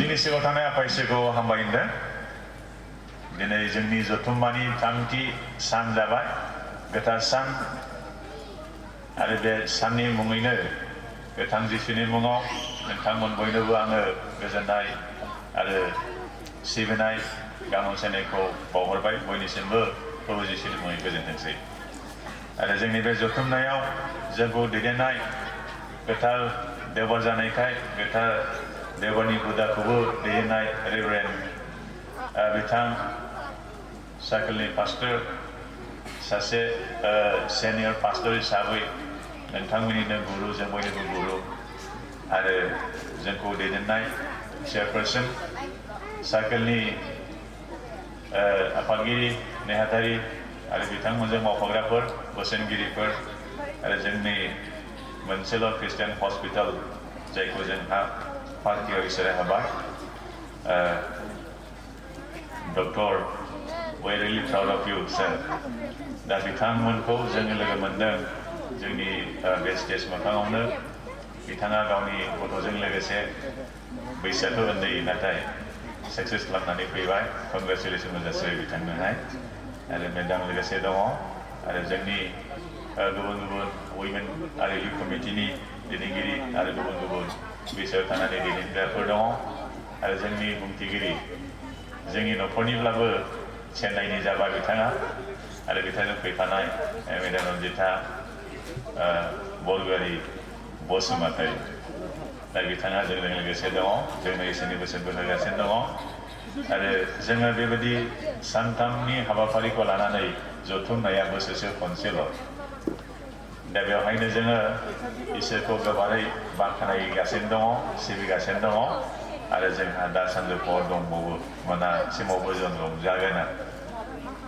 जोंनि सिगाङाव थानाय आफा इसोरखौ हामबाय होनदों। दिनै जोंनि जथुम्मानि 3थि सान जाबाय, गोथार सान। आरो बे साननि मुङैनो गोथां जिसुनि मुङाव नोंथांमोन बयनोबो आङो गोजोननाय आरो सिबिनाय गाहाम हामलायनायखौ बावहरबाय। बयनिसिमबो प्रभु जिसुनि मुङै गोजोनथोंसै। आरो जोंनि बे जथुमनायाव जोंखौ दैदेननाय गोथार देवबार जानायखाय गोथार देवबारनि हुदाखौबो दैदेननाय रेभारेन्ड बिथां सार्कलनि पास्टर, सासे सेनियर पास्टर हिसाबै नोंथांमोननिनो गुरु, जों बयनिबो गुरु, आरो जोंखौ दैदेननाय चेयारपारसन सार्कलनि आफादगिरि नेहाथारि आरो बिथांमोनजों मावफाग्राफोर, बोसोनगिरिफोर, आरो जोंनि मोनसेल' ख्रिस्टियान हस्पिटाल जायखौ जोंहा पार्कियाव इसोरा होबाय, doctor we are really proud of you, sir. दा बिथांमोनखौ जोङो लोगो मोनदों जोंनि बे स्टेज मोखाङावनो। बिथाङा गावनि गथ'जों लोगोसे बैसोआथ' उन्दै नाथाय साक्सेस खालामनानै फैबाय। कंग्रेचुलेसन जासिबाय बिथांनोहाय। आरो मेडाम लोगोसे दङ, आरो जोंनि गुबुन गुबुन उइमेन आरो इउथ कमिटिनि दैदेनगिरि आरो गुबुन गुबुन बैसोआव थानानै दैदेनग्राफोर दङ, आरो जोंनि बुंथिगिरि जोंनि न'खरनिब्लाबो चेन्नाइनि जाबाय बिथाङा, आरो बिथांजों फैफानाय मेडाम रन्जिता बरगयारी बसुमतारी। दा बिथाङा जोंजों लोगोसे दङ, जोंनो इसोरनि बोसोनबो होगासिनो दङ। आरो जोङो बेबायदि सानथामनि हाबाफारिखौ लानानै जथुमनाया बोसोरसेयाव खनसेल'। दा बेवहायनो जोङो इसोरखौ गोबारै बाख्नायगासिनो दङ, सिबिगासिनो दङ। आरो जोंहा दा सानजौफुआव दंबावो, मोनासिमावबो जों रंजागोन।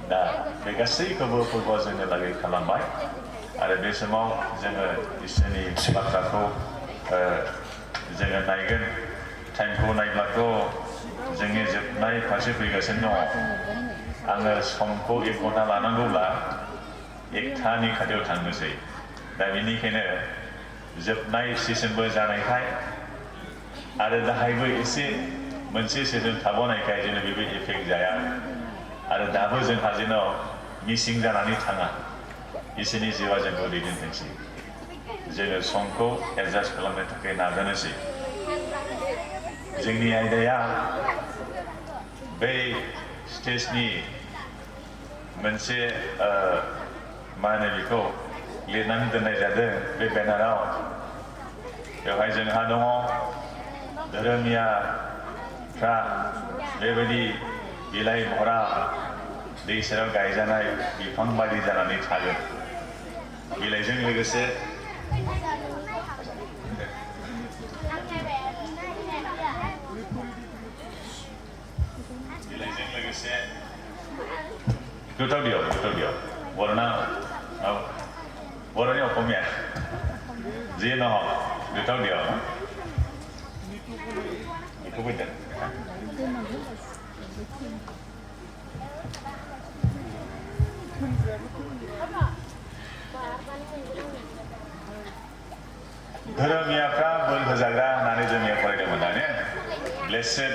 दा बे गासैखौबो फोरबोआ जोंनो लागै खालामबाय। आरो बे समाव जोङो इसोरनि बाथ्राखौ जोङो नायगोन। टाइमखौ नायब्लाथ' जोंनि जोबनाय फारसे फैगासिनो दङ। आङो समखौ 1 घन्टा लानांगौब्ला 1थानि खाथियाव थांनोसै। दा बेनिखायनो जोबनाय सेसनबो जानायखाय आरो दाहायबो एसे मोनसे सेसन थाबावनायखाय जोङो बेबो इफेक्ट जाया। आरो दाबो जोंहा जेन' मिसिं जानानै थाङा। इसोरनि जिउआ जोंखौ दैदेनथोंसै। जोङो समखौ एडजास्ट खालामनो थाखाय नाजानोसै। जोंनि आयदाया बै स्टेजनि मोनसे मा होनो बेखौ लिरनानै दोननाय जादों बे बेनाराव। बेवहाय जोंहा दङ धोरोमियाफ्रा बेबायदि बिलाइ बहरा दै सेराव गायजानाय बिफां बायदि जानानै थागोन। बिलाइजों लोगोसे गोथाव दियाव बर'ना बर'नि असमिया जे नहक गोथाव दियाव बेखौ फैदों। धोरोमियाफ्रा बोर होजाग्रा होननानै जोंनिया फरायदोंमोन ना ने? Blessed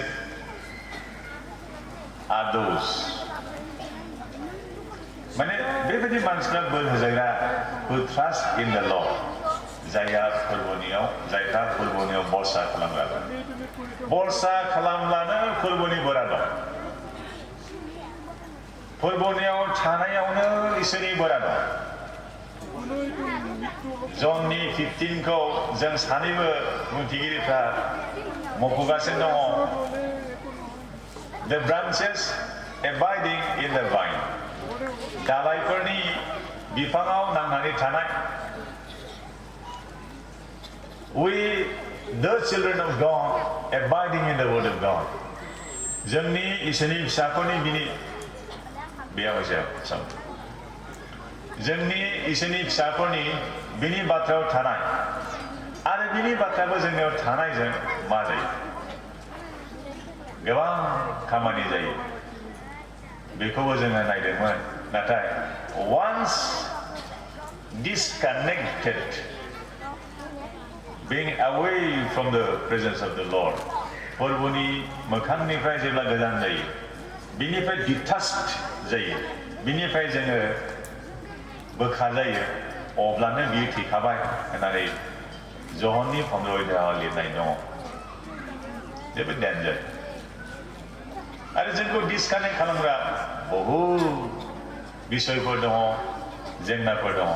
are those। माने बेबायदि मानसिफ्रा बोर होजाग्रा who trust in the Lord। जायफ्रा फोरबोनियाव बरसा खालामग्रा। बरसा खालामब्लानो फोरबोनि बोरा दं। फोरबोनियाव थानायावनो इसोरनि बोरा दं। जननि 15खौ जों सानैबो बुंथिगिरिफ्रा मख'गासिनो दङ। The branches abiding in the vine। दालाइफोरनि बिफाङाव नांनानै थानाय। We the children of God abiding in the word of God। जोंनि इसोरनि फिसाफोरनि बिनि बेयाव सम जोंनि इसोरनि फिसाफोरनि बिनि बाथ्रायाव थानाय आरो बिनि बाथ्रायाबो जोंनियाव थानायजों मा जायो? गोबां खामानि जायो। बेखौबो जोङो नायदोंमोन। नाथाय once disconnected, being away from the presence of the Lord, फोरबोनि मोखांनिफ्राय जेब्ला गोजान जायो बिनिफ्राय डिटाच्ड जायो बिनिफ्राय जोङो बोखा जायो अब्लानो बियो थैखाबाय होननानै जहननि 15 अध्यायाव लिरनाय दङ जोबोद डेन्जार आरो जोंखौ डिसकानेक्ट खालामग्रा बहुद बिसयफोर दङ जेंनाफोर दङ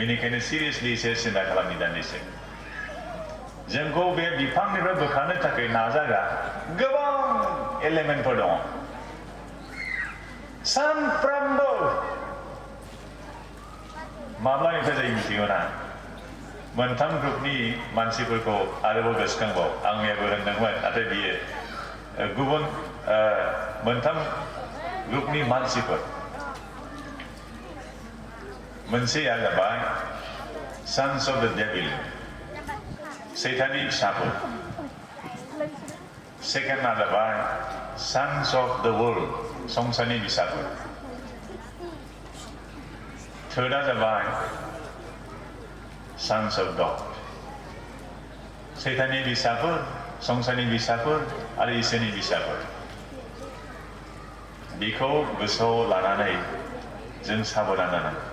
बेनिखायनो सिरियासलि एसे सिन्था खालामनि दान्दिसे जोंखौ बे बिफांनिफ्राय बोखारनो थाखाय नाजाग्रा गोबां एलिमेन्टफोर दङ सानफ्रोमबो माब्लानिफ्राय जायो मिथिगौ ना मोनथाम ग्रुपनि मानसिफोरखौ आरोबाव गोसोखांबाव आं मैयाबो होनदोंमोन नाथाय बियो गुबुन मोनथाम ग्रुपनि मानसिफोर मोनसेया जाबाय सन्स अफ द डेभिल सैताननि फिसाफोर सेकेन्डआ जाबाय सन्स अफ द वर्ल्ड संसारनि फिसाफोर थार्डआ जाबाय सन्स अफ गड सैताननि फिसाफोर संसारनि फिसाफोर आरो इसोरनि फिसाफोर बेखौ गोसोआव लानानै जों साबधान जानांगौ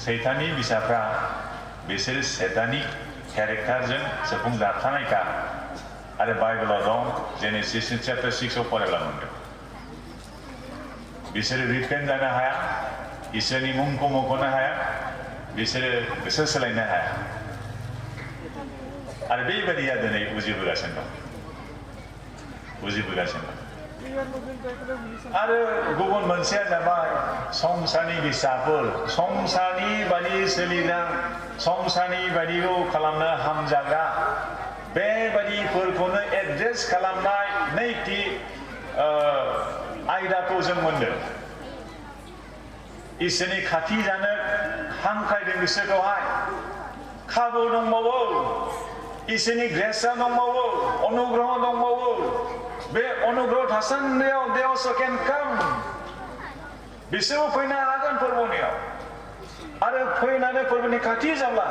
सैताननि फिसाफ्रा बिसोरो सेताननि केरेक्टारजों सुफुंजाखानायखा आरो बाइबेलाव दं जेनेसिस चैप्टार 6 आव फरायब्ला मोनगोन बिसोरो रिपेन्ट जानो हाया इसोरनि मुंखौ मख'नो हाया बिसोरो गोसो सोलायनो हाया आरो बेबायदिया दिनै बुजिबोगासिनो दं आरो गुबुन मोनसेया जाबाय संसारनि फिसाफोर संसारनि बादि सोलिग्रा संसारनि बादिखौ खालामनो हामजाग्रा बेबादिफोरखौनो एड्रेस खालामनाय नैथि आयदाखौ जों मोनदों इसोरनि खाथि जानो हांख्रायदों बिसोरखौहाय खाबु दंबावो इसोरनि ग्रेसआ दंबावो अनुग्रह दंबावो बे अनुग्रह थासान्दियाव they also can come बिसोरबो फैनो हागोन फोरबोनियाव आरो फैनानै फोरबोनि खाथि जाब्ला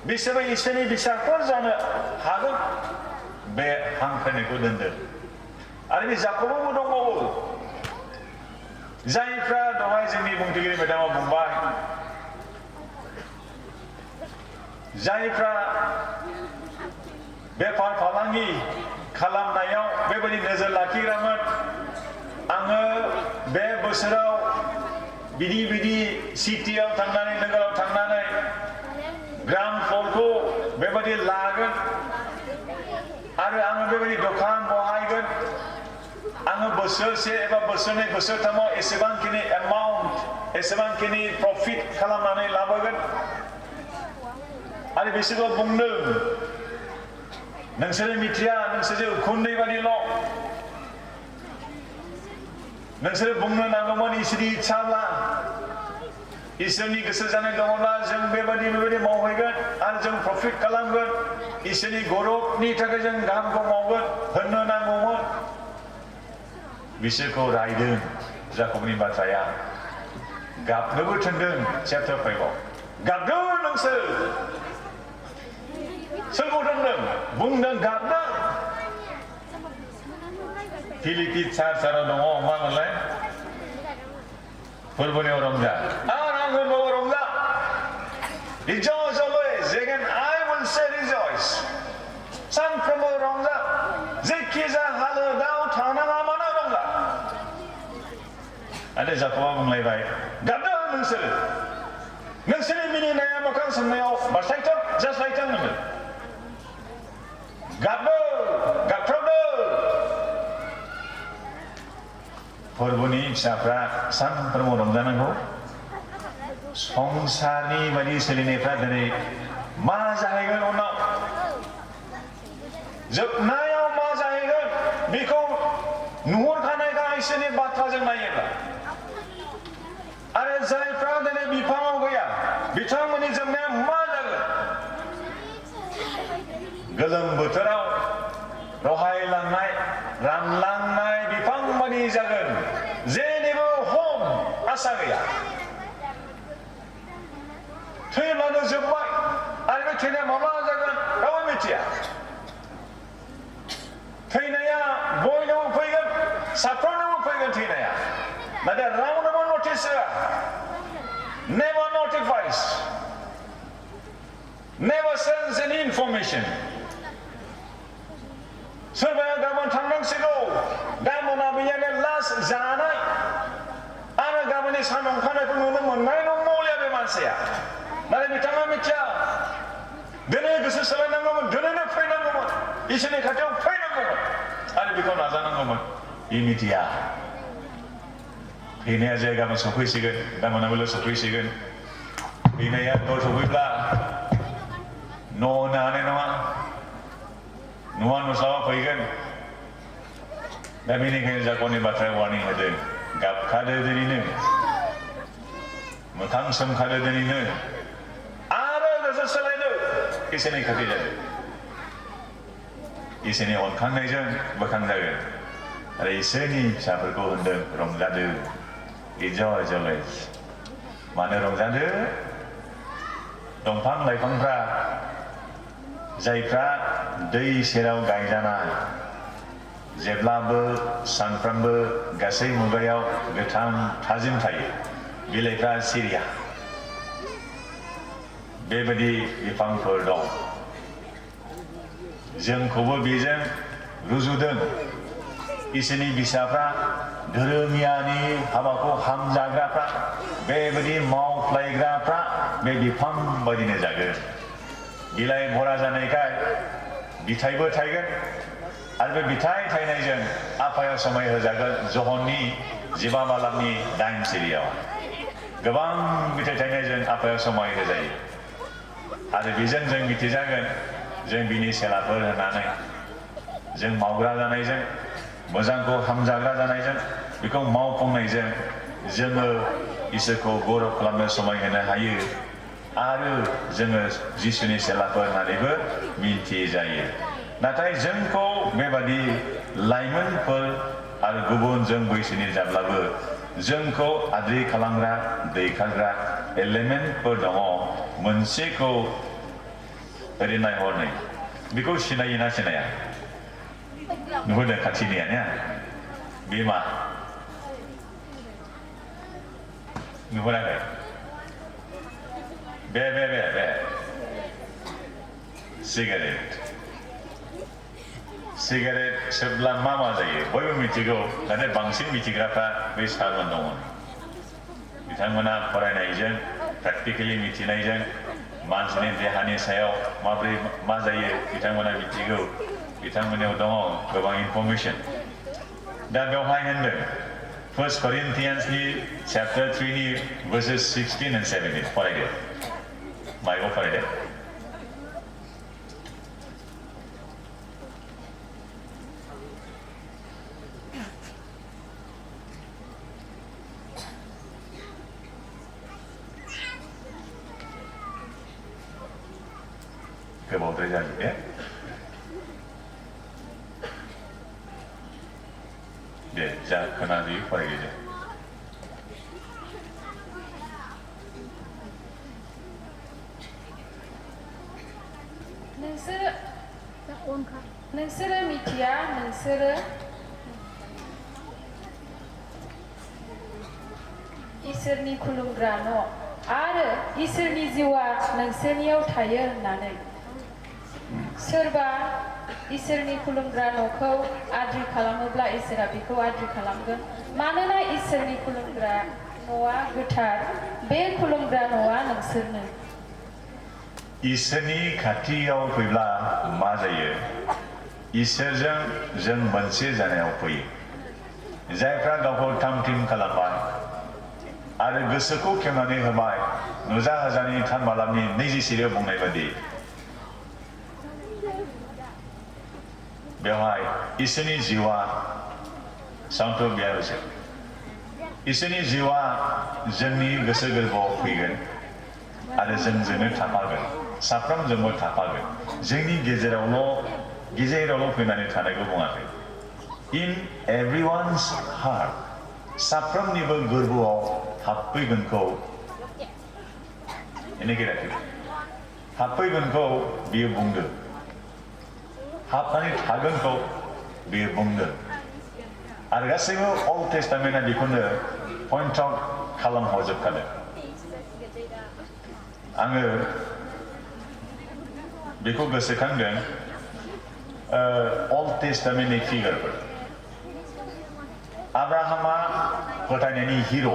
बिसोरबो इसोरनि फिसाफोर जानो हागोन बे हांख्रायनायखौ दोनदों आरो बे जाख'बाबो दंबावो जायफ्रा दहाय जोंनि बुंथिगिरि मेदामा बुंबाय जायफ्रा बेफार फालांगि खालामनायाव बेबायदि नोजोर लाखिग्रामोन आङो बे बोसोराव बिदि सिटियाव थांनानै नोगोराव थांनानै ग्राउन्ड फ्ल'रखौ बेबायदि लागोन आरो आङो बेबायदि दखान बहायगोन आङो बोसोरसे एबा बोसोरनै बोसोरथामाव एसेबांखिनि एमाउन्ट एसेबांखिनि प्रफिट खालामनानै लाबोगोन आरो बिसोरखौ बुंदों नोंसोरो मिथिया नोंसोरो उखुन्दै बादिल' नोंसोरो बुंनो नांगौमोन इसोरनि इच्छाब्ला इसोरनि गोसो जानाय दङब्ला जों बेबायदि मावहैगोन आरो जों प्रफिट खालामगोन इसोरनि गौरबनि थाखाय जों गाहामखौ मावगोन होननो नांगौमोन बिसोरखौ रायदों जाकबनि बाथ्राया गाबनोबो थिनदों चैप्टार 5 आव गाबदों नोंसोर सोरखौ दोनदों बुंदों गाबदों फिलिपि चार्चाराव दङ मा मोनलाय फोरबोनियाव रंजा आरो आं होनबावो रंजा rejoice always again I will say rejoice सानफ्रोमबो रंजा जेखि जाया हालोदाव थानाङा मानो रंजा आरो जाकबा बुंलायबाय गाबदों नोंसोरनि मिनिनाया मोखां सोमनायाव बारस्लायथों जास्लायथों होनदों गाबथावदो फोरबोनि फिसाफ्रा सानफ्रोमबो रंजानांगौ संसारनि बायदि सोलिनायफ्रा दिनै मा जाहैगोन उनाव जोबनायाव मा जाहैगोन बेखौ नुहुरखानायखा इसोरनि बाथ्राजों नायोब्ला आरो जायफ्रा दिनै बिफाङाव गैया बिथांमोननि जोबनाया मा जागोन गोलोम बोथोराव रहायलांनाय रानलांनाय बिफां बादि जागोन जेनिबो आसा गैया थैब्लानो जोबबाय आरो बे थैनाया माब्ला जागोन रावबो मिथिया साफ्रोमनोबो फैगोन थैनाया नाथाय रावनोबो नटिस होआ never notifies never sends any information सोरबाया गाबोन थांनांसिगौ दा मोनाबिलियानो लास्ट जानाय आरो गाबोननि सान ओंखारनायखौ नुनो मोननाय नंलिया बे मानसिया नाथाय बिथाङा मिथिया दिनै गोसो सोलायनांगौमोन दिनैनो फैनांगौमोन इसोरनि खाथियाव फैनांगौमोन आरो बेखौ नाजानांगौमोन बे मिथिया फैनाया जे गाबोन सफैसिगोन दा मोनाबिलियाव सफैसिगोन फैनाया द' सफैब्ला न' होनो हानाय नङा न'आ नुस्लाबा फैगोन दा बेनिखायनो जाख'नि बाथ्राया वार्निं होदों गाबखादो दिनैनो मोखां सोमखादो दिनैनो आरो गोसो सोलायदो इसोरनि खाथि जादो इसोरनि अनखांनायजों बोखांजागोन आरो इसोरनि फिसाफोरखौ होनदों रंजादो इन्जय जलेस मानो रंजादो दंफां लाइफांफ्रा जायफ्रा दै सेराव गायजानाय जेब्लाबो सानफ्रामबो गासै मुगायाव गोथां थाजिम थायो बिलाइफ्रा सिरिया बेबायदि बिफांफोर दं जोंखौबो बेजों रुजुदों इसोरनि बिसाफ्रा धोरोमियानि हाबाखौ हामजाग्राफ्रा बेबायदि मावफ्लायग्राफ्रा बे बिफां बायदिनो जागोन बिलाइ भरा जानायखाय बिथाइबो थायगोन आरो बे बिथाइ थायनायजों आफायाव समाय होजागोन जहननि 15 बालामनि 9 सिरियाव गोबां बिथाइ थायनायजों आफायाव समाय होजायो आरो बेजों जों मिथिजागोन जों बिनि सेलाफोर होनानै जों मावग्रा जानायजों मोजांखौ हामजाग्रा जानायजों बेखौ मावफुंनायजों जोङो इसोरखौ गौरब खालामनो समाय होनो हायो आरो जोङो जिसुनि सेलाफोर होननानैबो मिथिजायो नाथाय जोंखौ बेबादि लाइमोनफोर आरो गुबुन जों बैसोनि जाब्लाबो जोंखौ आद्रि खालामग्रा दैखांग्रा एलिमेन्टफोर दङ मोनसेखौ ओरै नायहरनै बेखौ सिनायो ना सिनाया नुहरदों खाथिनिया ने बे मा नुहुराखै बे सिगारेट सोबब्ला मा जायो बयबो मिथिगौ नाथाय बांसिन मिथिग्राफ्रा बे सारमोन दङ बिथांमोना फरायनायजों प्रेक्टिकेलि मिथिनायजों मानसिनि देहानि सायाव माबोरै मा जायो बिथांमोना मिथिगौ बिथांमोननियाव दङ गोबां इनफरमेसन दा बेवहाय होनदों 1 Corinthiansनि chapter 3नि verses 16 and 17 फरायदो माइखौ फरायदो गोबावद्राय जायो दे जा खोनाजोयो फरायदो नोंसोरो मिथिया नोंसोरो इसोरनि खुलुमग्रा न' आरो इसोरनि जिउआ नोंसोरनियाव थायो होननानै सोरबा इसोरनि खुलुमग्रा न'खौ आद्रि खालामोब्ला इसोरा बेखौ आद्रि खालामगोन मानोना इसोरनि खुलुमग्रा न'आ गोथार बे खुलुमग्रा न'आ नोंसोरनो इसोरनि खाथियाव फैब्ला मा जायो इसोरजों जों मोनसे जानायाव फैयो जायफ्रा गावखौ थाम-थिम खालामबाय आरो गोसोखौ खेवनानै होबाय नुजा होजानि थान बालामनि 20 सिरियाव बुंनाय बायदि बेवहाय इसोरनि जिउआ सान्थ' बियारसो इसोरनि जिउआ जोंनि गोसो गोरबोआव फैगोन आरो जोंजोंनो थाफागोन साफ्रोमजोंबो थाफागोन जोंनि गेजेरावल' फैनानै थानायखौ बुङाखै इन एभरिवान्स हार्ट साफ्रोमनिबो गोरबोआव हाबफैगोनखौ हाबफैगोनखौ बियो बुंदों हाबनानै थागोनखौ बियो बुंदों आरो गासैबो अल्ड टेस्टामेन्टआ बेखौनो पइन्ट आउट खालामहरजोबखादों आङो बेखौ गोसोखांदों अल्ड टेस्टामेन्टनि फिगारफोर आब्राहामा फोथायनायनि हिर'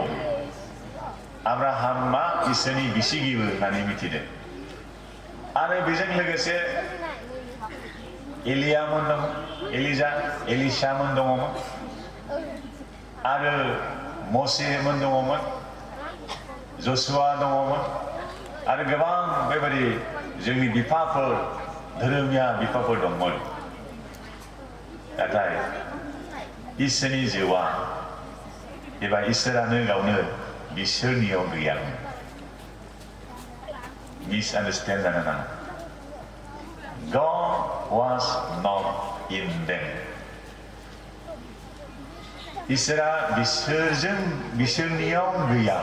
आब्राहामा इसोरनि बिसिगिबो होननानै मिथिदों आरो बेजों लोगोसे एलियामोन दङ एलिशामोन दङमोन आरो मसेमोन दङमोन जसुवा दङमोन आरो गोबां बेबायदि जोंनि बिफाफोर धोरोमिया बिफाफोर दंमोन नाथाय इसोरनि जिउआ एबा इसोरानो गावनो बिसोरनियाव गैयामोन मिसआन्डारस्टेन्ड जानो नाङा God was not in them इसोरा बिसोरनियाव गैया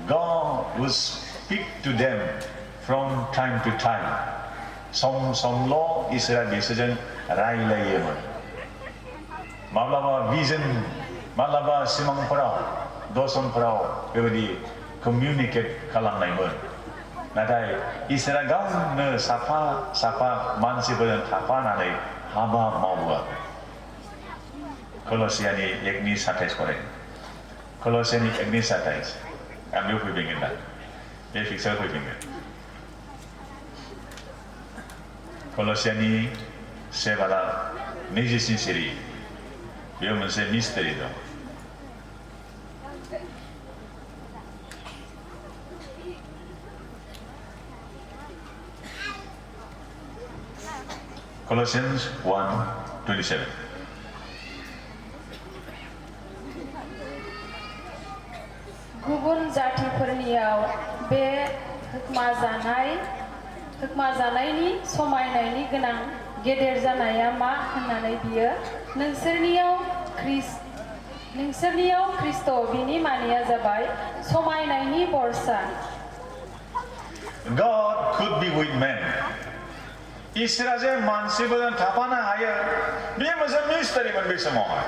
God would speak to them from time to time सम-समल' इसोरा बिसोरजों रायलायोमोन माब्लाबा भिजन माब्लाबा सिमांफोराव दर्शनफोराव बेबायदि कमिउनिकेट खालामनायमोन नाथाय इसोरा गावनो साफा मानसिफोरजों थाफानानै हाबा मावोआखै कलसियानि 1:27 फराय कलसियानि 1:27 आं बेयाव फैफिनगोन दा बे फिक्साराव फैफिनगोन कलसियानि 7:20 सिरि बेयाव मोनसे मिस्टेरि दं Colossians 1:27 गुबुन जातिफोरनियाव बे होखमाजानायनि समायनायनि गोनां गेदेर जानाया मा होननानै बियो नोंसोरनियाव ख्रिस्ट बिनि मानिया जाबाय समायनायनि बरसा God could be with men इसोरा जे मानसिफोरजों थाफानो हायो बे मोनसे मिस्टारिमोन बे समावहाय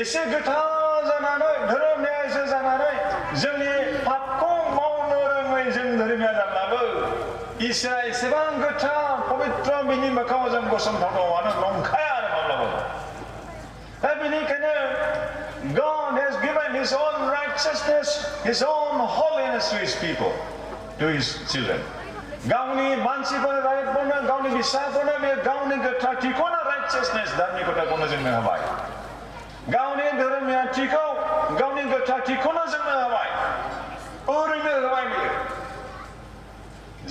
एसे गोथार जानानै धोरोमनिया जानानै जोंनि पापखौ मावनो रोङै जों धोरोमिया जाब्लाबो इसोरा एसेबां गोथार पबित्र बिनि मोखाङाव जों गसंथावनो नंखाया आरो माब्लाबा दा बेनिखायनो God has given His own righteousness, His own holiness to His people, to His children. गावनि मानसिफोरनो गावनि फिसाफोरनो बे गावनि गोथारथिखौनो राइटसियासनेस धार्मिकताखौनो जोंनो होबाय गावनि धोरोमियाथिखौ गावनि गोथारथिखौनो जोंनो होबाय ओरैनो होबाय बियो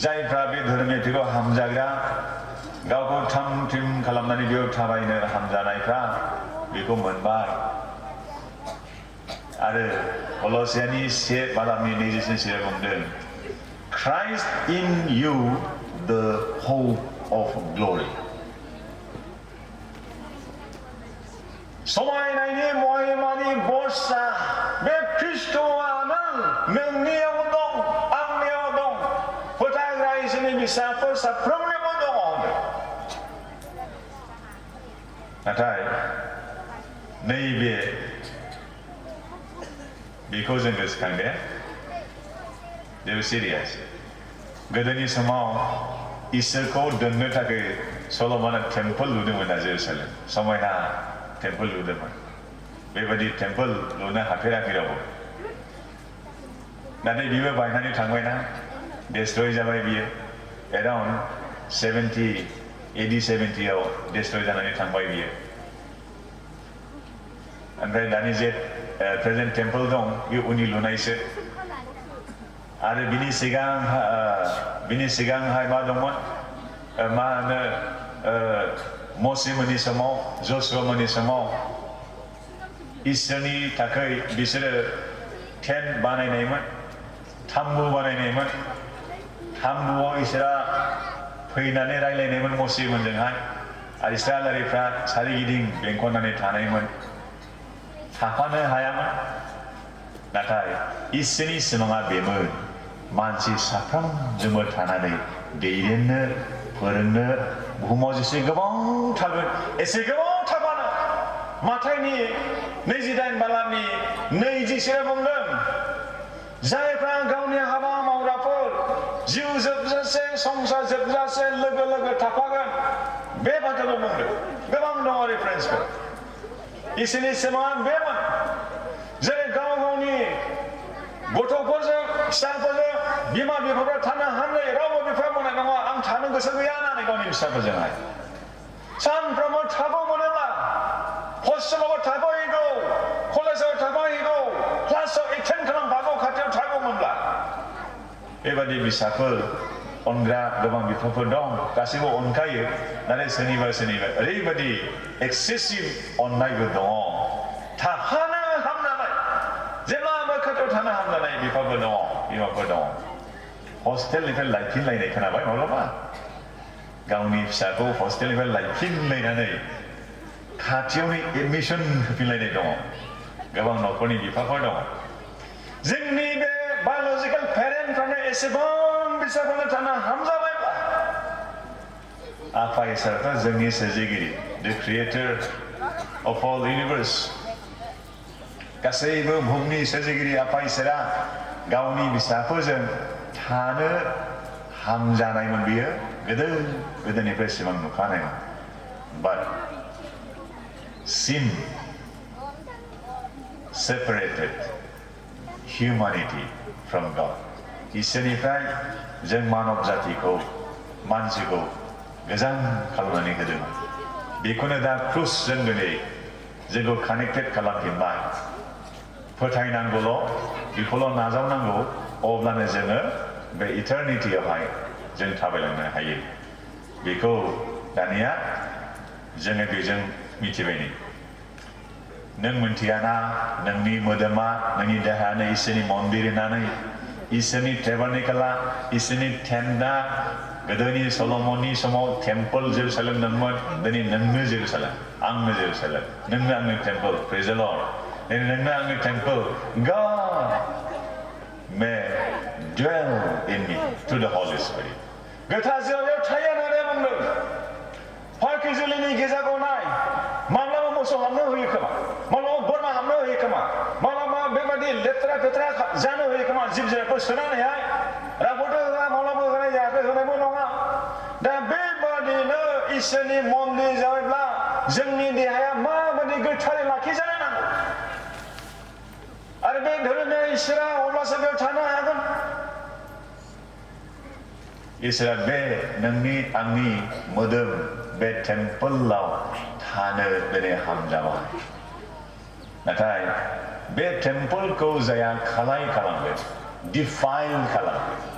जायफ्रा बे धोरोमियाथिखौ हामजाग्रा गावखौ थाम थिम खालामनानै बेयाव थाबायनो हामजानायफ्रा बेखौ मोनबाय आरो कलसियानि 1:20 बुंदों Christ in you, the hope of glory. समायनायनि महिमानि बरसा बे ख्रिस्ट'आनो नोंनियाव दं आंनियाव दं फोथायग्रा इसोरनि फिसाफोर साफ्रोमनियावबो दङ नाथाय नैबे बेखौ जों गोसोखांदो They were serious. गोदोनि समाव इसोरखौ दोननो थाखाय सल'मना टेम्पल लुदोंमोन जेरुसालेम समायना टेम्पल लुदोंमोन बेबायदि टेम्पल लुनो हाफेराखै रावबो नाथाय बिबो बायनानै थांबायना डिस्ट्रय जाबाय बियो एराउन्ड 70 आव डिस्ट्रय जानानै थांबाय बियो ओमफ्राय दानि जे प्रेजेन्ट टेम्पल दं बे उननि लुनायसो आरो बिनि सिगांहाय मा दंमोन मा होनो मसेमोननि समाव जसुवामोननि समाव इसोरनि थाखाय बिसोरो टेन्ट बानायनायमोन थाम्बु बानायनायमोन थाम्बुआव इसोरा फैनानै रायलायनायमोन मसेमोनजोंहाय आरो इस्राएलारिफ्रा सारिगिदिं बेंखननानै थानायमोन थाफानो हायामोन नाथाय इसोरनि सिमाङा बेमोन मानसि साफ्रोमजोंबो थानानै दैदेननो फोरोंनो बुहुमाव जेसे गोबां थागोन एसे गोबां थाबानो माथाइनि 28 बालानि 20 बुंदों जायफ्रा गावनि हाबा मावग्राफोर जिउ जोबजासे संसार जोबजासे लोगो लोगो थाफागोन बे बाथ्राखौ बुंदों गोबां दङ रेफारेन्सफोर इसोरनि सिमाङा बेमोन जेरै गाव गावनि गथ'फोरजों फिसाफोरजों बिमा बिफाफ्रा थानो हानाय रावबो बिफा बुंनाय नङा आं थानो गोसो गैया होननानै गावनि फिसाफोरजोंहाय सानफ्रोमबो थागौमोनोब्ला हस्टेलाव थागौहैगौ कलेजाव थागौहैगौ क्लासाव एटेन्ड खालामफागौ खाथियाव थागौमोनब्ला बेबादि फिसाफोर अनग्रा गोबां बिफाफोर दं गासैबो अनखायो नाथाय सोरनिबा ओरैबादि एक्सेसिभ अननायबो दङ थाफानो हामनानै जेब्लाबो खाथियाव थानो हामनानै बिफाफोर दङ बिमाफोर दङ हस्टेलनिफ्राय लायफिनलायनाय खोनाबाय माब्लाबा गावनि फिसाखौ हस्टेलनिफ्राय लायफिनलायनानै खाथियावनो एडमिसन होफिनलायनाय दङ गोबां न'खरनि बिफाफोर दङ जोंनि बे बाय'लजिकेल पेरेन्टफ्रानो एसेबां बिसोरखौनो थानो हामजाबायब्ला आफा इसोरफ्रा जोंनि सोरजिगिरि the creator of all the universe गासैबो बुहुमनि सोरजिगिरि आफा इसोरा गावनि फिसाफोरजों थानो हामजानायमोन बियो गोदोनिफ्राय सिमां नुखानायमोन but sin separated humanity from God इसोरनिफ्राय जों मानब जातिखौ मानसिखौ गोजान खालामनानै होदोंमोन बेखौनो दा क्रुसजों दिनै जोंखौ कानेक्टेड खालामफिनबाय फोथायनांगौल' बेखौल' नाजावनांगौ अब्लानो जोङो बे इटारनिटियावहाय जों थाबायलांनो हायो बेखौ दानिया जोङो बेजों मिथिबाय नों मोनथियाना नोंनि मोदोमा नोंनि देहायानो इसोरनि मन्दिर होननानै इसोरनि टेबारनेकेला इसोरनि टेन्टआ गोदोनि सल'मननि समाव टेम्पोल जेरुसालेम दंमोन दिनै नोंनो जेरुसालेम आंनो जेरुसालेम नोंनो आंनि टेम्पोल प्रेज द लर्ड नोंनो आंनि temple God may dwell in me through the Holy Spirit गोथार जिउआव थायो होननानै बुंदों पार्किजुलिनि गिर्जाखौ नाय माब्लाबा मोसौ हाबनो होयो खोमा माब्लाबा बोरमा हाबनो होयो खोमा माब्लाबा बेबादि लेथ्रा फेथ्रा जानो होयो खोमा जिब जुनारफोर सोनानैहाय रावबोथ' होआ माब्लाबा होनाय जायाखै होनायबो नङा दा बेबादिनो इसोरनि मन्दिर जाबायब्ला जोंनि देहाया माबादि गोथारै लाखिजानो नांगौ आरो बे धोरोमनि इसोरा अब्लासो बेयाव थानो हागोन इसोरा बे नोंनि आंनि मोदोम बे टेम्पोलाव थानो दिनै हामजाबाय नाथाय बे टेम्पोलखौ जाया खालाय खालामगोन डिफाइल खालामगोन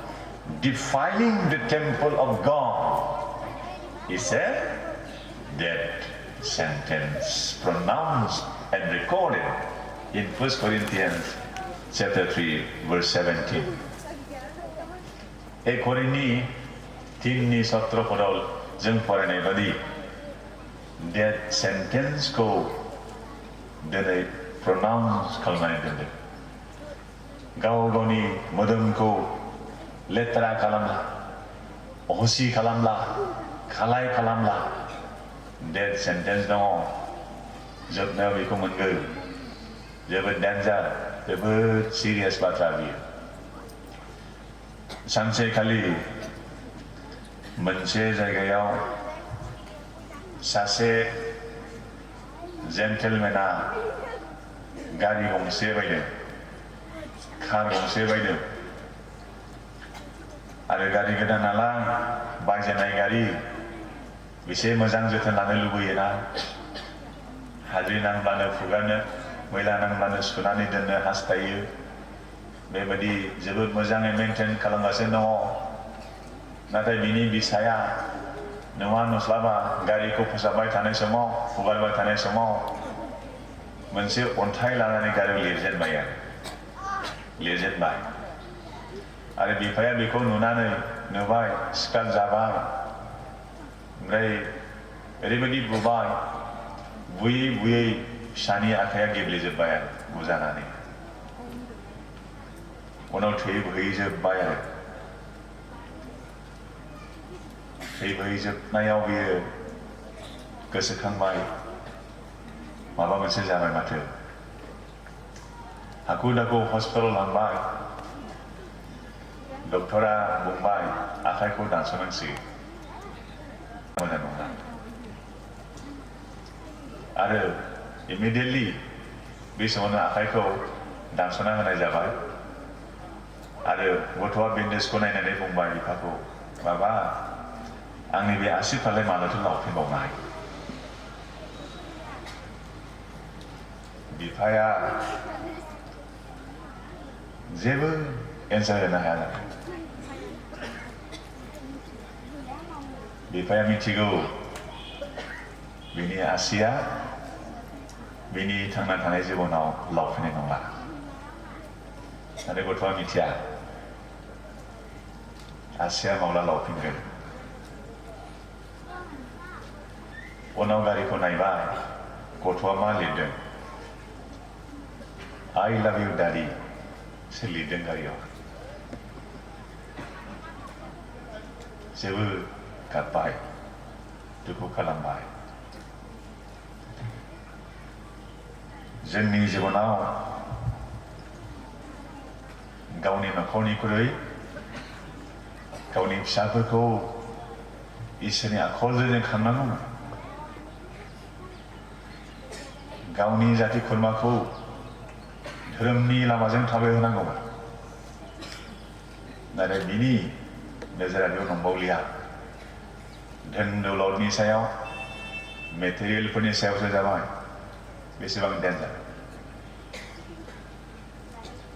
defiling the temple of God is a death sentence pronounced and recorded in 1 Corinthians chapter 3 verse 17 एक कोरिन्थी 3 17 पदाव जों फरायनाय बादि death sentence को दिनै pronounce खालामनानै दोनदों गाव गावनि मोदोमखौ लेथ्रा खालामला अहसि खालामला खालाय खालामला डेथ सेन्टेन्स दङ जोबनायाव बेखौ मोनगोन जोबोद डेन्जार जोबोद सिरियास बाथ्रा बियो सानसेखालि मोनसे जायगायाव सासे जेन्टेलमेना गारि गंसे बायदों कार गंसे बायदों आरो गारि गोदान नालाय बायजेननाय गारि बेसे मोजां जोथोन लानो लुबैयोना हाद्रि नांब्लानो फुगारनो मैला नांब्लानो सुनानै दोननो हास्थायो बेबायदि जोबोद मोजाङै मेनटेन खालामगासिनो दङ नाथाय बिनि बिसाया नुवा नुस्लाबा गारिखौ फोसाबबाय थानाय समाव फुगारबाय थानाय समाव मोनसे अन्थाइ लानानै गारियाव लिरजेनबाय आरो बिफाया बेखौ नुनानै नुबाय सिखार जाबाय ओमफ्राय ओरैबायदि बुबाय बुयै बुयै फिसानि आखाइया गेब्लेजोब्बाय आरो बुजानानै उनाव थै बोहैजोब्बाय आरो थै बोहैजोबनायाव बियो गोसोखांबाय माबा मोनसे जाबाय माथो हाखु दाखु हस्पिटालाव लांबाय डक्टरा बुंबाय आखाइखौ दानस'नांसिगोन मोजां नङा आरो इमिडियेटलि बे समावनो आखाइखौ दानस'ना होनाय जाबाय आरो गथ'आ बेन्डेजखौ नायनानै बुंबाय बिफाखौ बाबा आंनि बे आसिफ्रालाय मानोथो लावफिनबावनाय बिफाया जेबो एन्सार होनो हाया जाबाय बिफाया मिथिगौ बिनि आसिया बिनि थांना थानाय जिबनाव लावफिननाय नंला नाथाय गथ'आ मिथिया आसिया माब्ला लावफिनगोन उनाव गारिखौ नायबाय गथ'आ मा लिरदों I love you daddy सो लिरदों गारियाव जेबो गाबबाय दुखु खालामबाय जोंनि जिबनाव गावनि नखरनिख्रुइ गावनि फिसाफोरखौ इसोरनि आखलजों जों खांनांगौमोन गावनि जाथि खुरमाखौ धोरोमनि लामाजों थाबायहोनांगौमोन नाथाय बिनि नोजोरा बेयाव नंबावलिया धोन दौलतनि सायाव मेटेरियेलफोरनि सायावसो जाबाय बेसेबां डेन्जार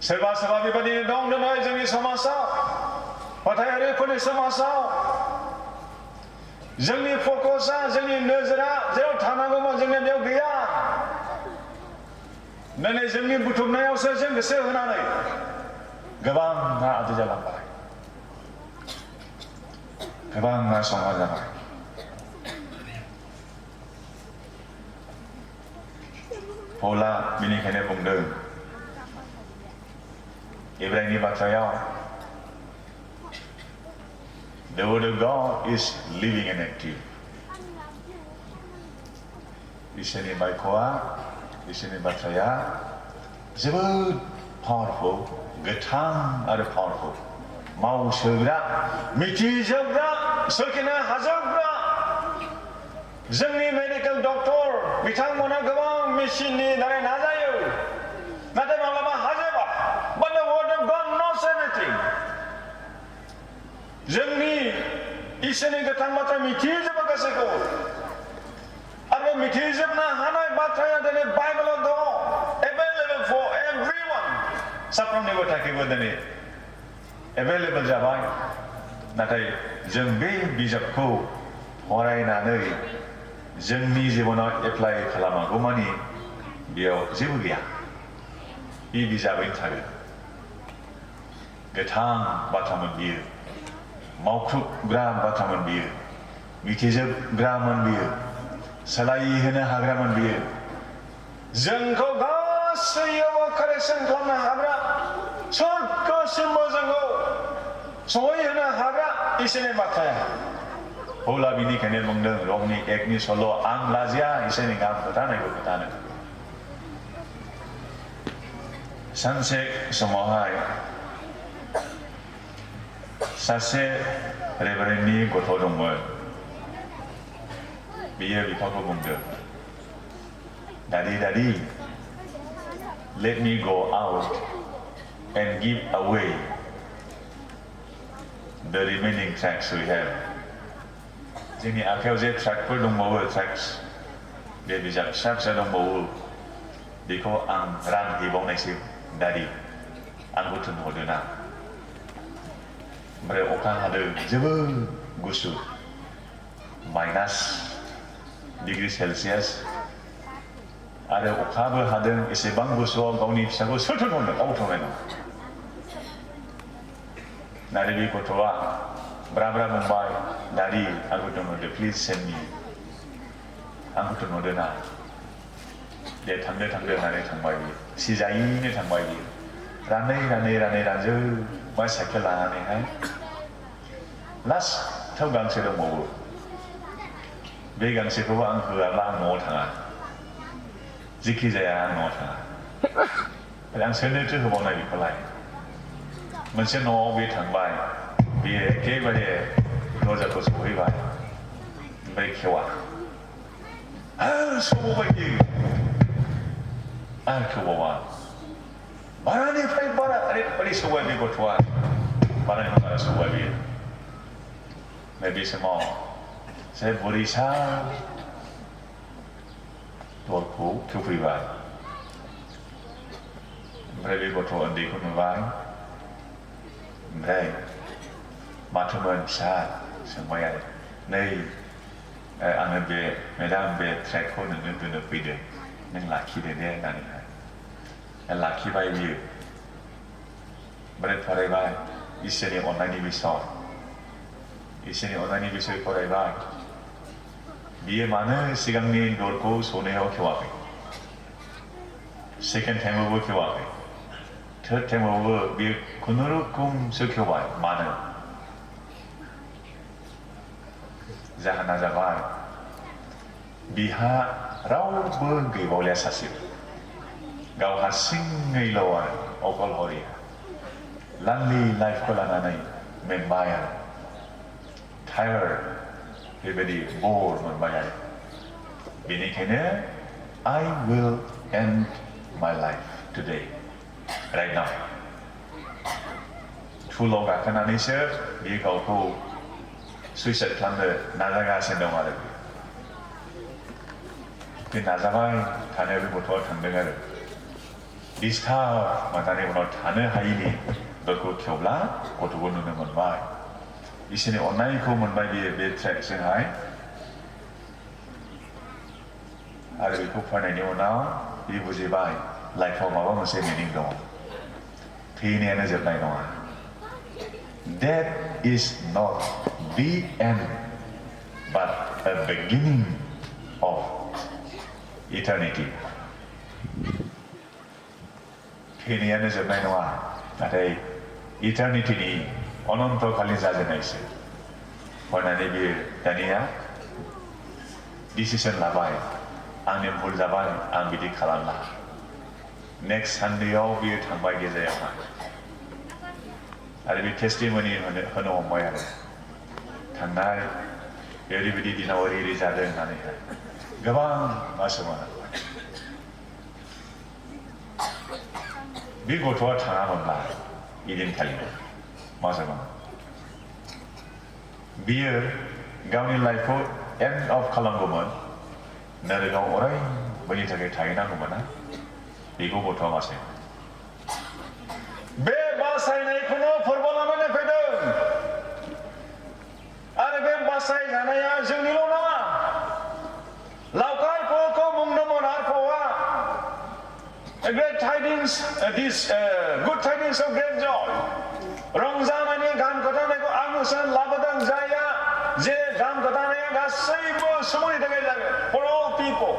सोरबा सोरबा बेबायदिनो दं दिनै जोंनि समाजाव फाथायारिफोरनि समाजाव जोंनि फकसआ जोंनि नोजोरा जेराव थानांगौमोन जोंनि बेयाव गैया दिनै जोंनि बुथुमनायावसो जों गोसो होनानै गोबाङा आद्रि जालांबाय गोबाङा संहा जाबाय पौला बेनिखायनो बुंदों इब्राहिमनि बाथ्रायाव The word of God is living and active इसोरनि बायख'आ इसोरनि बाथ्राया जोबोद पावारफुल गोथां आरो पावारफुल मावसोग्रा मिथिजोबग्रा सोरखिनो हाजोबग्रा जोंनि मेडिकेल डक्टर बिथांमोना गोबां मेसिननि दारै नाजायो नाथाय माब्लाबा हाजोबा but the word of God knows everything जोंनि इसोरनि गोथां बाथ्रा मिथिजोबो गासैखौबो आरो मिथिजोबनो हानाय बाथ्राया दिनै बाइबेलाव दङ available for everyone साफ्रोमनिबो थाखायबो दिनै available जाबाय नाथाय जों बे बिजाबखौ फरायनानै जोंनि जिबनाव एप्लाइ खालामागौमानि बेयाव जेबो गैया बे बिजाबैनो थागोन गोथां बाथ्रामोन बियो मावख्रुबग्रा बाथ्रामोन बियो मिथिजोबग्रामोन बियो सोलायहोनो हाग्रामोन बियो जोंखौ गासैयावबो कारेक्सन खालामनो हाग्रा सोरगोसिमबो जोंखौ सहैहोनो हाग्रा इसोरनि बाथ्राया पौला बिनिखायनो बुंदों रमनि 1नि सल' आं लाजिया इसोरनि गाहाम खोथानायखौ खोथानो सानसे समावहाय सासे रेभारेन्डनि गथ' दंमोन बियो बिफाखौ बुंदों Daddy let me go out and give away the remaining tracts we have जोंनि आखायाव जे ट्रेक्टफोर दंबावो ट्रेक्ट्स बे बिजाब फिसा फिसा दंबावो बेखौ आं रानहैबावनायसै दादि आंखौ थिनहरदो ना ओमफ्राय अखा हादों जोबोद गुसु -डिग्री सेलसियास आरो अखाबो हादों एसेबां गुसुआव गावनि फिसाखौ सोर थिनहरनो गावथावनाय नङा नाथाय बे गथ'आ ब्रा बुंबाय दादि आंखौ थिनहरदो प्लिज सेन्ड मी आंखौ थिनहरदो ना दे थांदो होननानै थांबाय बियो सिजायैनो थांबाय बियो रानै रानजोब्बाय साइकेल लानानैहाय लास्टआव गांसे दंबावो बे गांसेखौबो आं होआब्ला आं न'आव थाङा जिखि जाया आं न'आव थाङा आं सोरनोथो होबावनाय बेखौलाय मोनसे न'आव बे थांबाय बेयो एखेबारे दरजाखौ सहैबाय ओमफ्राय खेवा आरो सौबाय बियो आरो खेवबावा बारानिफ्राय बारा ओरैबायदि सौबाय बे गथ'आ बारानिफ्राय बारा सौबाय बियो ओमफ्राय बे समाव जे बुरैसा दरखौ खेवफैबाय ओमफ्राय बे गथ' उन्दैखौ नुबाय ओमफ्राय माथोमोन फिसा सोंबाय आरो नै आङो बे मेडाम बे ट्रेकखौ नोंनो दोननो फैदों नों लाखिदो दे होननानैहाय लाखिबाय बियो ओमफ्राय फरायबाय इसोरनि अननायनि बिसय फरायबाय बियो मानो सिगांनि दरखौ सौनायाव खेवाखै सेकेन्ड टाइमावबो खेवाखै थर्ड टाइमावबो बियो खुनुरुखुमसो खेवबाय मानो जाहोना जाबाय बिहा रावबो गैबावलिया सासे गाव हारसिङैल' आरो अकलहरिया लांलि लाइफखौ लानानै मेंबाय आरो टायार्ड बेबायदि बर मोनबाय आरो बेनिखायनो I will end my life today right now थुलाव गाखोनानैसो बियो गावखौ सुइसाइड खालामनो नाजागासिनो दं आरो बे नाजाबाय थानायाव बे गथ'आ थांदों आरो डिस्टार्ब मोननानै उनाव थानो हायिनि दरखौ खेवब्ला गथ'खौ नुनो मोनबाय इसोरनि अननायखौ मोनबाय बियो बे ट्रेकजोंहाय आरो बेखौ फरायनायनि उनाव बियो बुजिबाय लाइफआव माबा मोनसे मिनिं दङ थैनायानो जोबनाय नङा Death is not the end but a beginning of eternity थैनायानो जोबनाय नङा नाथाय इटारनिटिनि अनन्तखालि जाजेननायसो फरायनानै बियो दानिया डिसिसन लाबाय आंनि भुल जाबाय आं बिदि खालामला नेक्स्ट सानडेआव बियो थांबाय गेजेरावहाय आरो बे टेस्टिमनि होनो हमबाय आरो थांनाय ओरैबायदि दिनाव ओरै जादों होननानैहाय गोबां मासोमोन बे गथ'आ थाङामोनब्ला इदिनखालिनो मा जागोन बियो गावनि लाइफखौ एन्ड अफ खालामगौमोन नरकआव अरायबोनि थाखाय थाहैनांगौमोन ना बेखौ गथ'आ मासे बे बासायनायखौनो फोरबो लानानै फैदों आरो बे बासायजानाया जोंनिल' नङा लावखारफोरखौ बुंदोंमोन आरफावआ great tidings good tidings of great joy रंजानायनि गान खोथानायखौ आंनोसो लाबोदों जायहा जे गान खोथानाया गासैबो सुबुंनि थाखाय जागोन for all people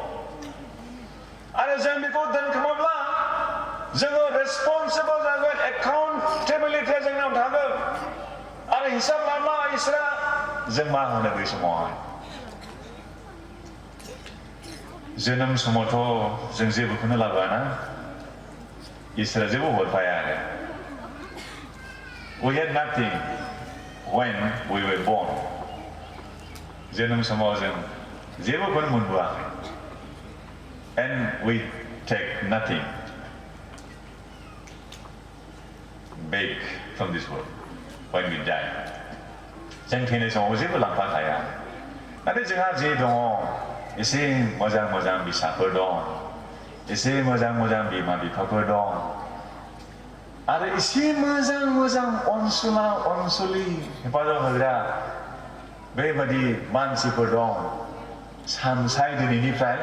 आरो जों बेखौ दोनखोमाब्ला जोङो रेसपन्सिबल जागोन एकाउन्टेबिलिटिया जोंनाव थागोन आरो हिसाब लाब्ला इसोरा जों मा होनो बै समावहाय जोनोम समावथ' जों जेबोखौनो लाबोआना इसोरा जेबो हरफाया आरो we had nothing when we were born जोनोम समाव जों जेबोखौनो मोनबोआखै and we take nothing back from this world when we die जों थैनाय समाव जेबो लांफाखाया नाथाय जोंहा जे दङ एसे मोजां मोजां फिसाफोर दं एसे मोजां मोजां बिमा बिफाफोर दं आरो एसे मोजां मोजां अनसुला अनसुलि हेफाजाब होग्रा बेबादि मानसिफोर दं सानसाय दिनैनिफ्राय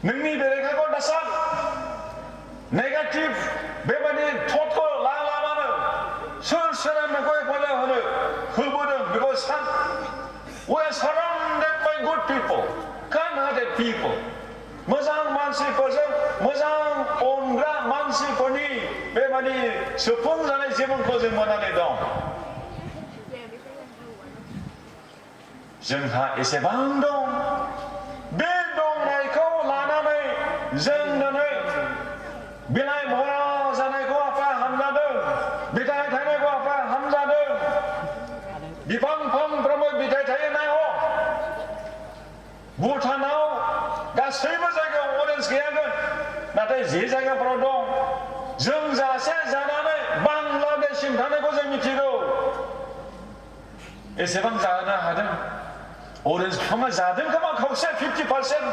नोंनि बेरेखाखौ दासान नेगेटिभ बेबादि थटखौ लालाबानो सोर नोंखौ हेफाजाब होबोदों बेखौ सान we are surrounded by good people kind-hearted people मोजां मानसिफोरजों मोजां अनग्रा मानसिफोरनि बेबादि सुफुंजानाय जिबनखौ जों मोननानै दं जोंहा एसेबां दं बे दंनायखौ लानानै जों दिनै बिलाइ भरा जानायखौ आफाया हामजादों, बिथाइ थायनायखौ आफाया हामजादों। बिफां फांफ्रोमबो बिथाइ थायो नाय भुटानाव गासैबो जायगायाव अरेन्ज गैयागोन, नाथाय जे जायगाफोराव दं जों जासे जानानै बांलादेशसिम थानायखौ जों मिथिगौ। एसेबां जानो हादों अरेन्ज बिफाङा जादों खोमा खावसे 50%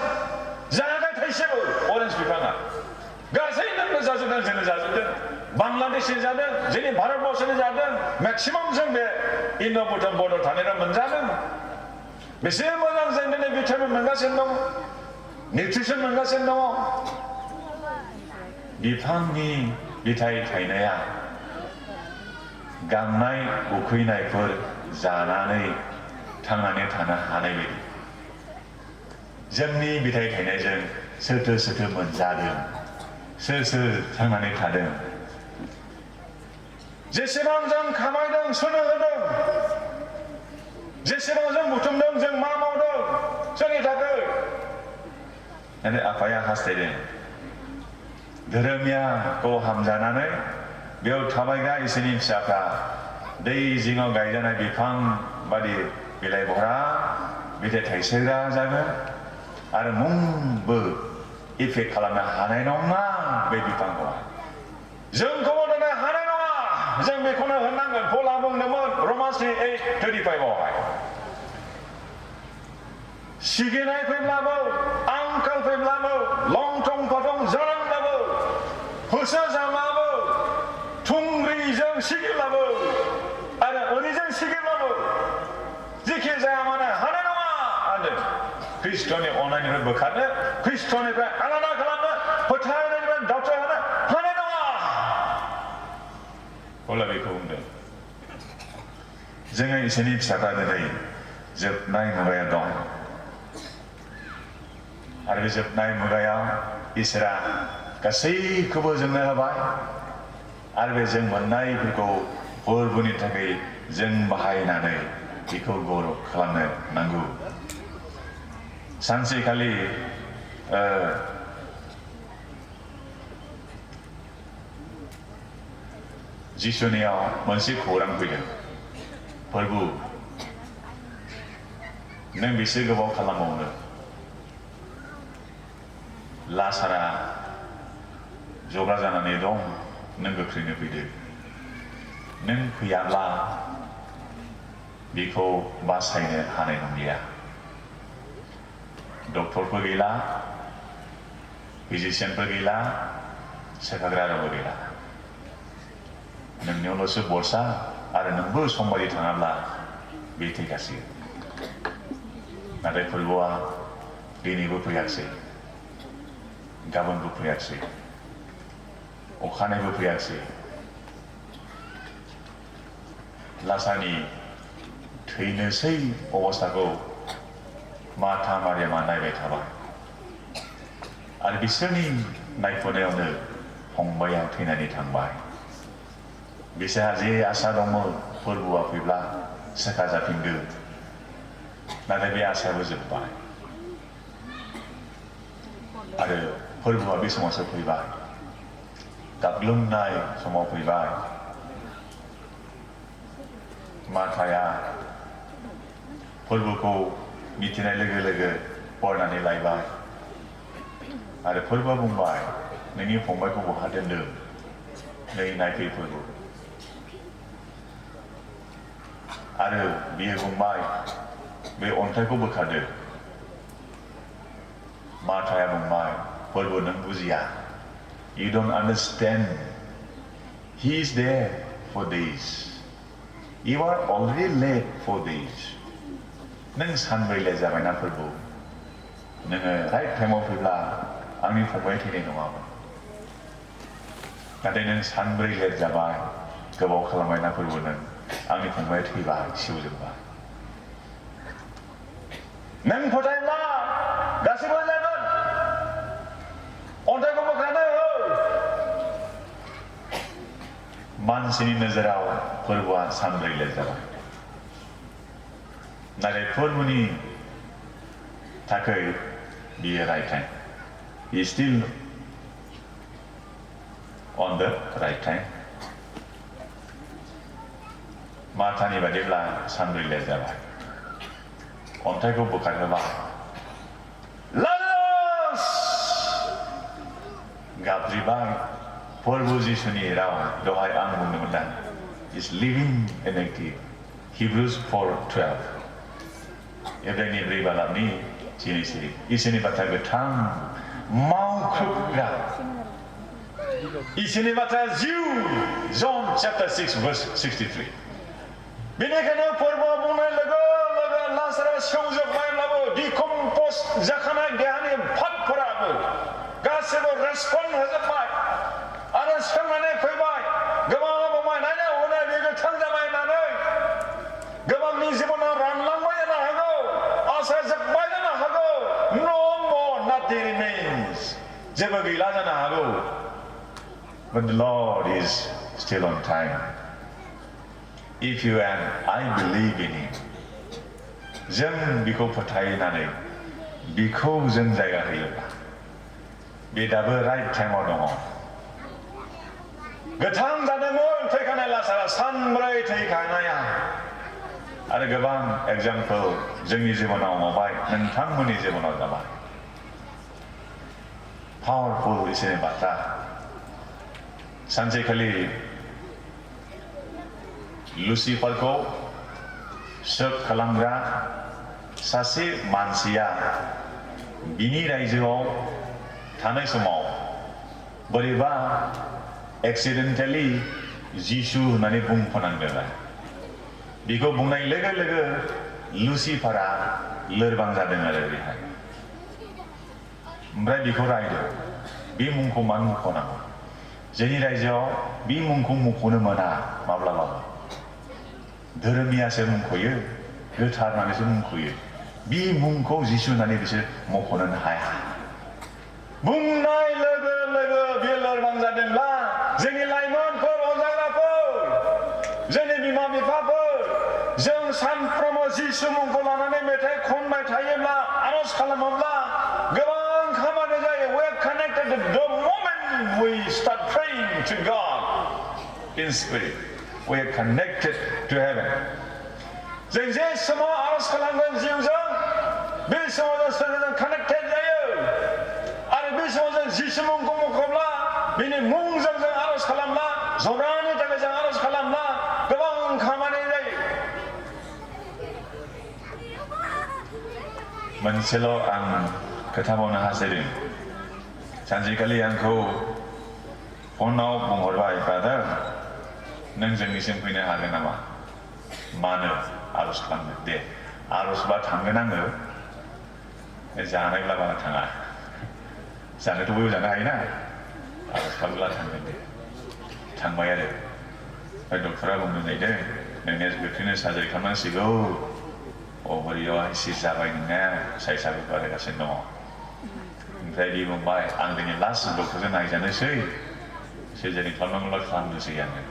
जायाखै थाइसेबो अरेन्ज बिफाङा गासै नोंनो जाजोबदों, जोंनो जाजोबदों। बांलादेशनि जादों, जोंनि भारतबर्षनि जादों, मेक्सिमाम जों बे इन्ड' भुटान बर्डार थानायफ्रा मोनजादों। बेसे मोजां जों दिनै भिटामिन मोनगासिनो दं, निउट्रिसन मोनगासिनो दङ। बिफांनि बिथाइ थायनाया गांनाय उखैनायफोर जानानै थांनानै थानो हानाय बायदि जोंनि बिथाइ थायनायजों सोरथो सोरथो मोनजादों, सोर सोर थांनानै थादों। जेसेबां जों खामायदों सोरनो होदों, जेसेबां जों बुथुमदों जों मा मावदों सोरनि थाखाय। नाथाय आफाया हास्थायदों धोरोमियाखौ हामजानानै बेयाव थाबायग्रा इसोरनि फिसाफ्रा दै जिङाव गायजानाय बिफां बादि बिलाइ भरा बिथाइ थाइसोग्रा जागोन आरो मुंबो इफेक्ट खालामनो हानाय नङा बे बिफांखौ। जोंखौ दिनै हानाय नङा, जों बेखौनो होननांगोन। पला बुंदोंमोन रमान्सनि 8:35आवहाय सिगिनाय फैब्लाबो, आंखाल फैब्लाबो, लंथं फाथं जानांब्लाबो, होसो जाब्लाबो, थुंग्रिजों सिगिब्लाबो आरो ओरैजों सिगिब्लाबो जेखि जाया मानो हानाय नङा होनदों। ख्रिस्ट'नि अननायनिफ्राय बोखारनो, ख्रिस्ट'निफ्राय आलादा खालामनो, फोथायनायनिफ्राय दावथ्राय होनो हानाय नङा। अब्ला बेखौ बुंदों जोङो इसोरनि फिसाफ्रा दिनै जोबनाय मुगायाव दं आरो बे जोबनाय मुगायाव इसोरा गासैखौबो जोंनो होबाय आरो बे जों मोननायफोरखौ फोरबोनि थाखाय जों बाहायनानै बेखौ गौरब खालामनो नांगौ। सानसेखालि जिसुनियाव मोनसे खौरां फैदों, फोरबो नों बेसे गोबाव खालामबावनो, लासारा जब्रा जानानै दं, नों गोख्रैनो फैदो। नों फैयाब्ला बेखौ बासायनो हानाय नंलिया। डक्टरफोर गैला, फिजिशियानफोर गैला, सोखाग्रा रावबो गैला। नोंनियावल'सो भरसा आरो नोंबो समबादि थाङाब्ला बे थैखासिगोन। नाथाय फोरबोआ दिनैबो फैयाखिसै, गाबोनबो फैयाखिसै, अखानायबो फैयाखिसै। लासारनि थैनोसै अबस्थाखौ माथा मारियामा नायबाय थाबाय आरो बिसोरनि नायफुनायावनो फंबाया थैनानै थांबाय। बिसोरहा जे आसा दंमोन फोरबोआ फैब्ला सोखा जाफिनगोन, नाथाय बे आसायाबो जोब्बाय आरो फोरबोआ बे समावसो फैबाय, गाग्लोबनाय समाव फैबाय। माथाया फोरबोखौ मिथिनाय लोगो लोगो बरनानै लायबाय आरो फोरबोआ बुंबाय नोंनि फंबायखौ बहा दोनदों, नै नायफै फोरबो। आरो बियो बुंबाय बे अन्थाइखौ बोखारदो। माथाया बुंबाय फोरबो नों बुजिया, you don't understand, he is there for this, you are already late for this. नों सानब्रै लेट जाबायना फोरबो, नोङो राइट टाइमाव फैब्ला आंनि फंबाय थैनाय नङामोन, नाथाय नों सानब्रै लेट जाबाय, गोबाव खालामबायना फोरबो, नों आंनि फंबाया थैबाय, सिवजोबबाय। नों फोथायब्ला गासैबो जागोन, अन्थाइखौ बोखारनो हो। मानसिनि नोजोराव फोरबोआ सानब्रै लेट जाबाय, नाथाय फोरबोनि थाखाय बियो right time. is still on the right time. Matani badibla sanbri lezaba. Ontaiku bukaraba. Lazarus! Gabribai, Porbu Jisuni Rao, Dohai Angumudan, is living and active. Hebrews 4:12. Ebeni Ribalami, Chinisi, Isini Batagatam, Mount Kruga. Isini Batazu, John chapter 6, verse 63. Binekana Porba Muna Lago, Lazarus shows up my lavo, decomposed Zakhangwn Dehani, Pat Parabu. Gasebo respond has a fight. Aras Kamane Paybai. Gabama my nana, when I did a tongue of my nana. Gabam Nizimona ran long way and a hago. As as a Bidana hago. No more, nothing remains. Zebagi Lazana hago. But the Lord is still on time. If you and I believe in Him, Zem Biko Patai Nane, Biko Zem Zagahila. Be double right time or no. Gatang that the moon take an elasara, sunbright take anaya. At a gavan example, Zemizimona mobile, and Tangunizimona Gaba. Powerful is in a bata. Sanjekali Lucifer Ko, Sir Kalangra, Sasi Mansia, Bini Raizo. थानाय समाव बोरैबा accidentally जिसु होननानै बुंफोनांदों बेखौ बुंनाय लोगो लोगो लुसिफारा लोरबां जादों आरो बेहाय ओमफ्राय बेखौ रायदों बे मुंखौ मानो मुंख'नांगौ जोंनि रायजोआव बे मुंखौ मुंख'नो मोना माब्लाबाबो धोरोमियासो मुंख'यो गोथार होननानैसो मुंख'यो बे मुंखौ जिसु होननानै बिसोर मख'नो हाया बुंनाय लोगो लोगो बे लोरबां जादोंब्ला जोंनि लाइमोनफोर अनजाग्राफोर जोंनि बिमा बिफाफोर जों सानफ्रोमबो जिसु मुंखौ लानानै मेथाइ खनबाय थायोब्ला आरज खालामोब्ला गोबां खामानि जायो we are connected the moment we start praying to God in spirit we are connected to heaven जों जे समाव आरज खालामगोन जिउजों बे समाव जों सोरजों connected जायो जिसु मुंखौ मुंख'ब्ला बिनि मुंजों जों आरज खालामब्ला जरानि थाखाय जों आरज खालामब्ला गोबां खामानि जायो मोनसेल' आं खोथा बुंनो हास्थायदों सानसेखालि आंखौ फनाव बुंहरबाय ब्रादार नों जोंनिसिम फैनो हागोन नामा मानो आरज खालामनो दे आरजबा थांगोन आङो जानायब्ला बारा थाङा जानोथ' बयबो जानो हायोना आरज खालामब्ला थांगोन दे थांबाय आरो ओमफ्राय डक्टरा बुंनो नागिरदों नोंनिया गोख्रैनो सार्जारि खालामनांसिगौ अभारियावहाय सिस्ट जाबाय नोंना साइसआबो बारायगासिनो दङ ओमफ्राय बे बुंबाय आं दिनै लास्ट डक्टरजों नायजानोसै सार्जारि खालामनांगौब्ला खालामनोसै आङो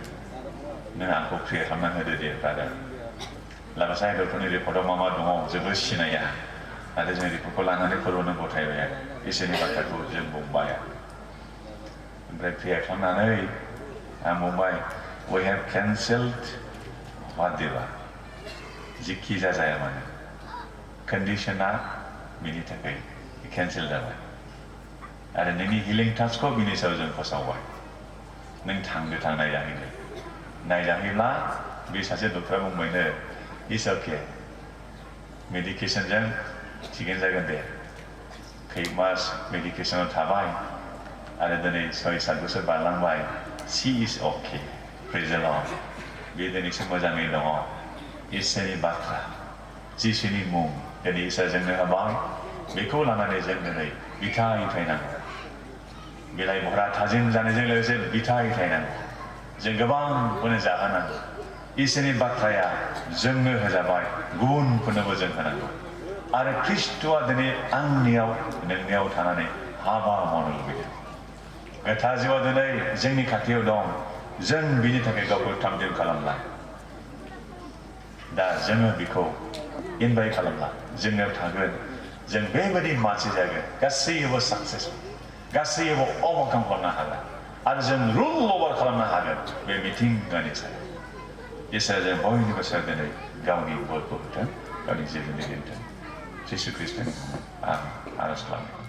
नों आंखौ प्रे खालामना होदो दे ब्रादार लाबासाय डक्टरनि रिपर्टआव मा मा दङ जेबो सिनाया नाथाय जों रिपर्टखौ लानानै फोरमायनो गथायबाय आरो इसोरनि बाथ्राखौ जों बुंबाय ओमफ्राय प्रे खालामनानै आं बुंबाय we have cancelled whatever जिखि जाया मानो कन्डिशना बिनि थाखाय केन्सेल जाबाय आरो नोंनि हिलिं टास्कखौ बिनि सायाव जों फोसावबाय नों थांनो नायजाहैब्ला बे सासे डक्टरा बुंबायनो इट्स अके मेडिकेसनजों थिगैनो जागोन दे खै मास मेडिकेसनाव थाबाय आरो दिनै 6-7 बोसोर बारलांबाय सी इज अके प्रेज द लर्ड बे दिनैसो मोजाङै दङ इसोरनि बाथ्रा जिसुनि मुं दिनै इसोरा जोंनो होबाय बेखौ लानानै जों दिनै बिथाइ थायनांगौ बिलाइ बहरा थाजिम जानायजों लोगोसे बिथाइ थायनांगौ जों गोबांखौनो जाहोनांगौ इसोरनि बाथ्राया जोंनो होजाबाय गुबुनफोरनोबो जों होनांगौ आरो ख्रिस्ट'आ दिनै आंनियाव नोंनियाव थानानै हाबा मावनो लुबैदों गोथार जिउआ दिनै जोंनि खाथियाव दं जों बिनि थाखाय गावखौ थामथिम खालामला दा जोङो बेखौ इनभाइट खालामला जोंनियाव थागोन जों बेबायदि मानसि जागोन गासैबो साक्सेसफुल गासैबो अवमोखां खालामनो हागोन आरो जों रुल अभार खालामनो हागोन बे मिथिंगानि सायाव इसोरा जों बयनिबो सायाव दिनै गावनि बोरखौ होथों गावनि जिउनि होथों जिसु ख्रिस्टनि आरज खालामो